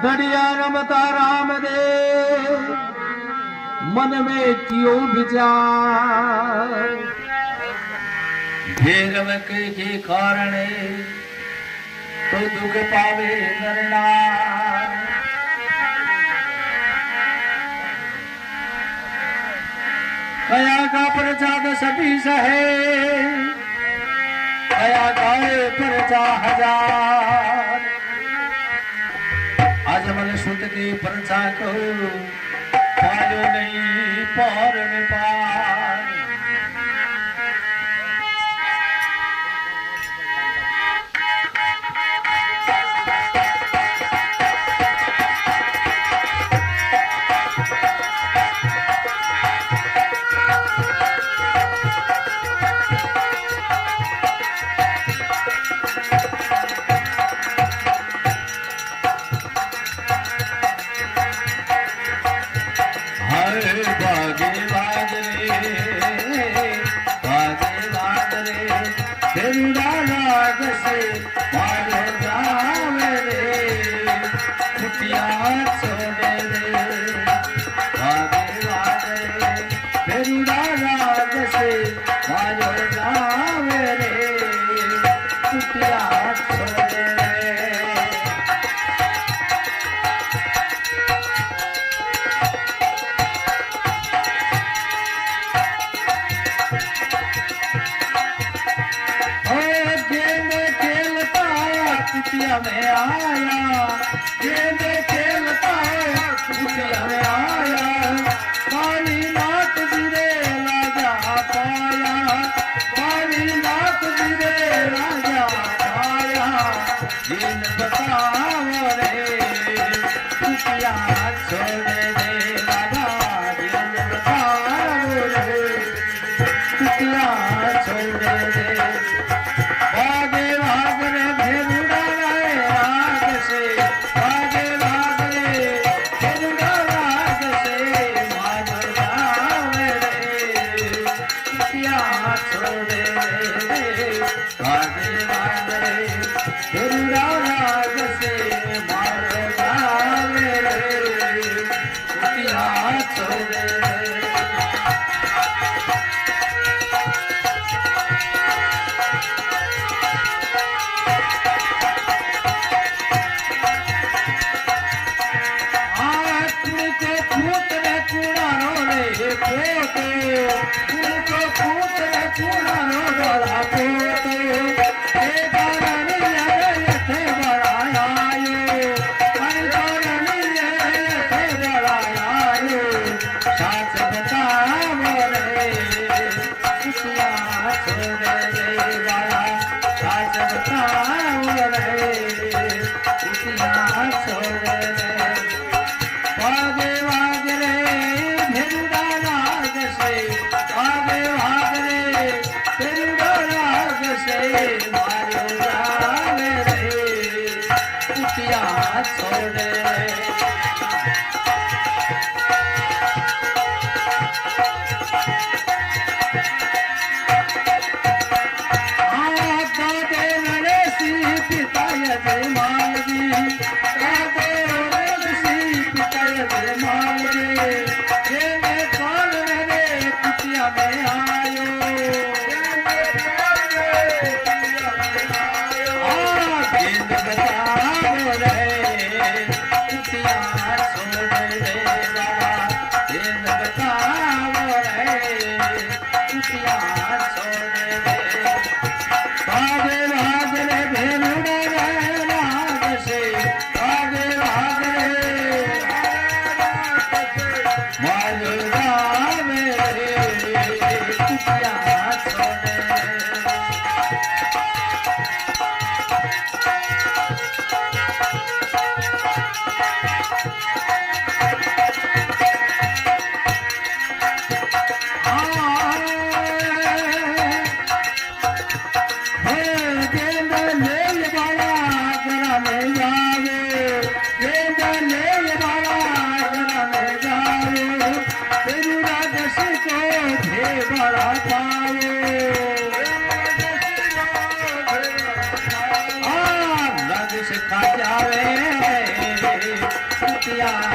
दरिया रमता राम दे मन में क्यों विचार भैरव के कारण तो दुख पावे करना कया का प्रसाद सभी सहे कया गाए प्रजा हजार आज मन सुत के प्रजा को पायो नहीं पार में पार में आया ये खेलता है कुटिया में आया काली नाथ गिरे राजा पाया काली नाथ गिरे राजा पाया जिन बताओ रे कुटिया छोड़ दे राजा जिन बताओ रे कुटिया छोड़ दे भागे भाग रे भेरुड़ा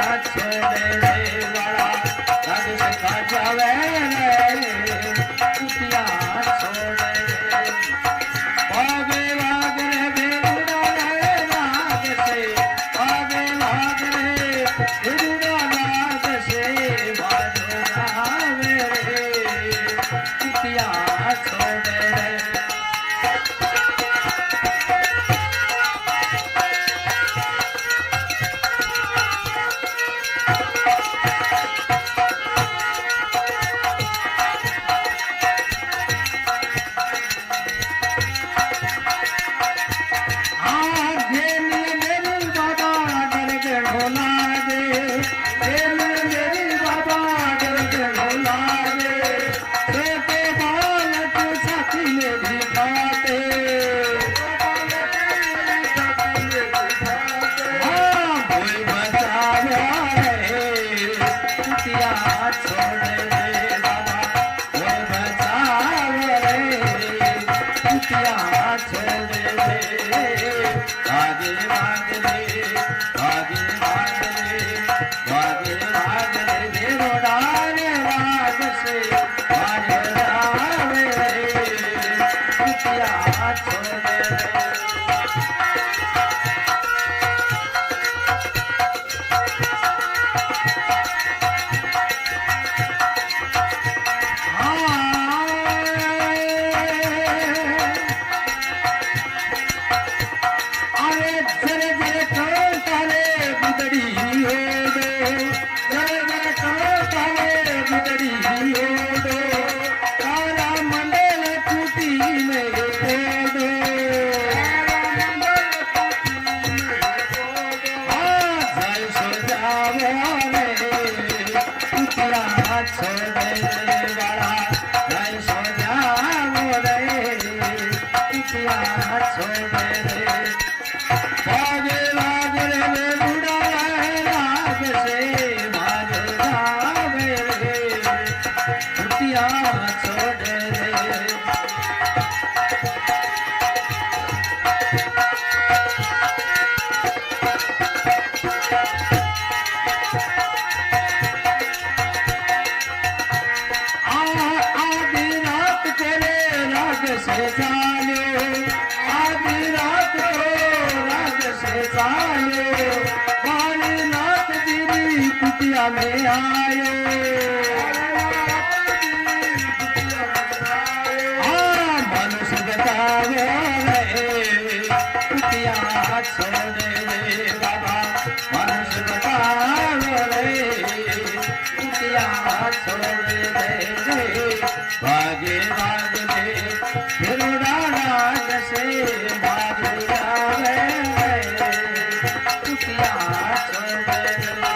छोड़े रे वाला राग से खा जावे रे कुटिया छोड़े रे आगे भाग रे बेरुड़ा रे राग से आगे भाग रे बेरुड़ा राग से बाजो रावे रे कुटिया छोड़े रे में आयो मनुष्य बतावे रे कुटिया छोड़े रे बाबा मनुष्य बतावे रे कुटिया छोड़े रे भागे भागे फिर राग से भाग जावे कुटिया छोड़े रे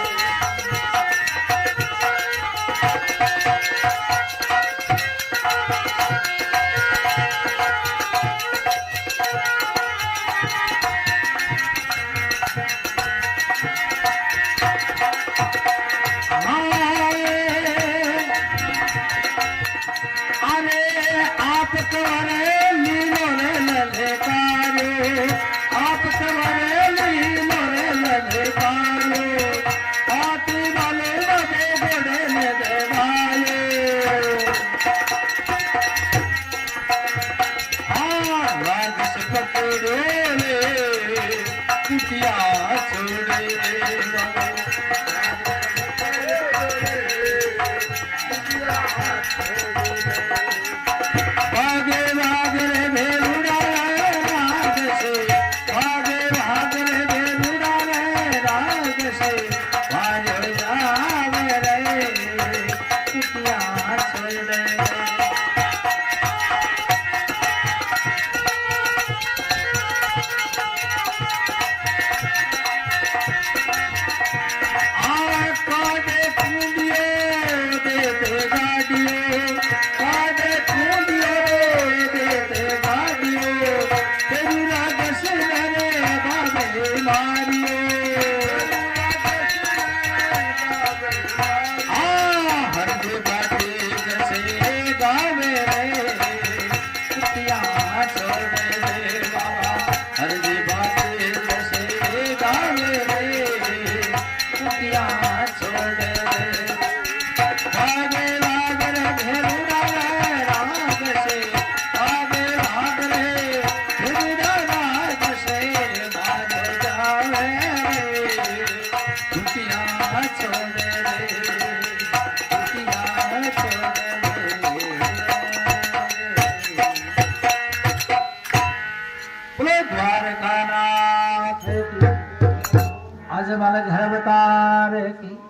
मन घर अवतार की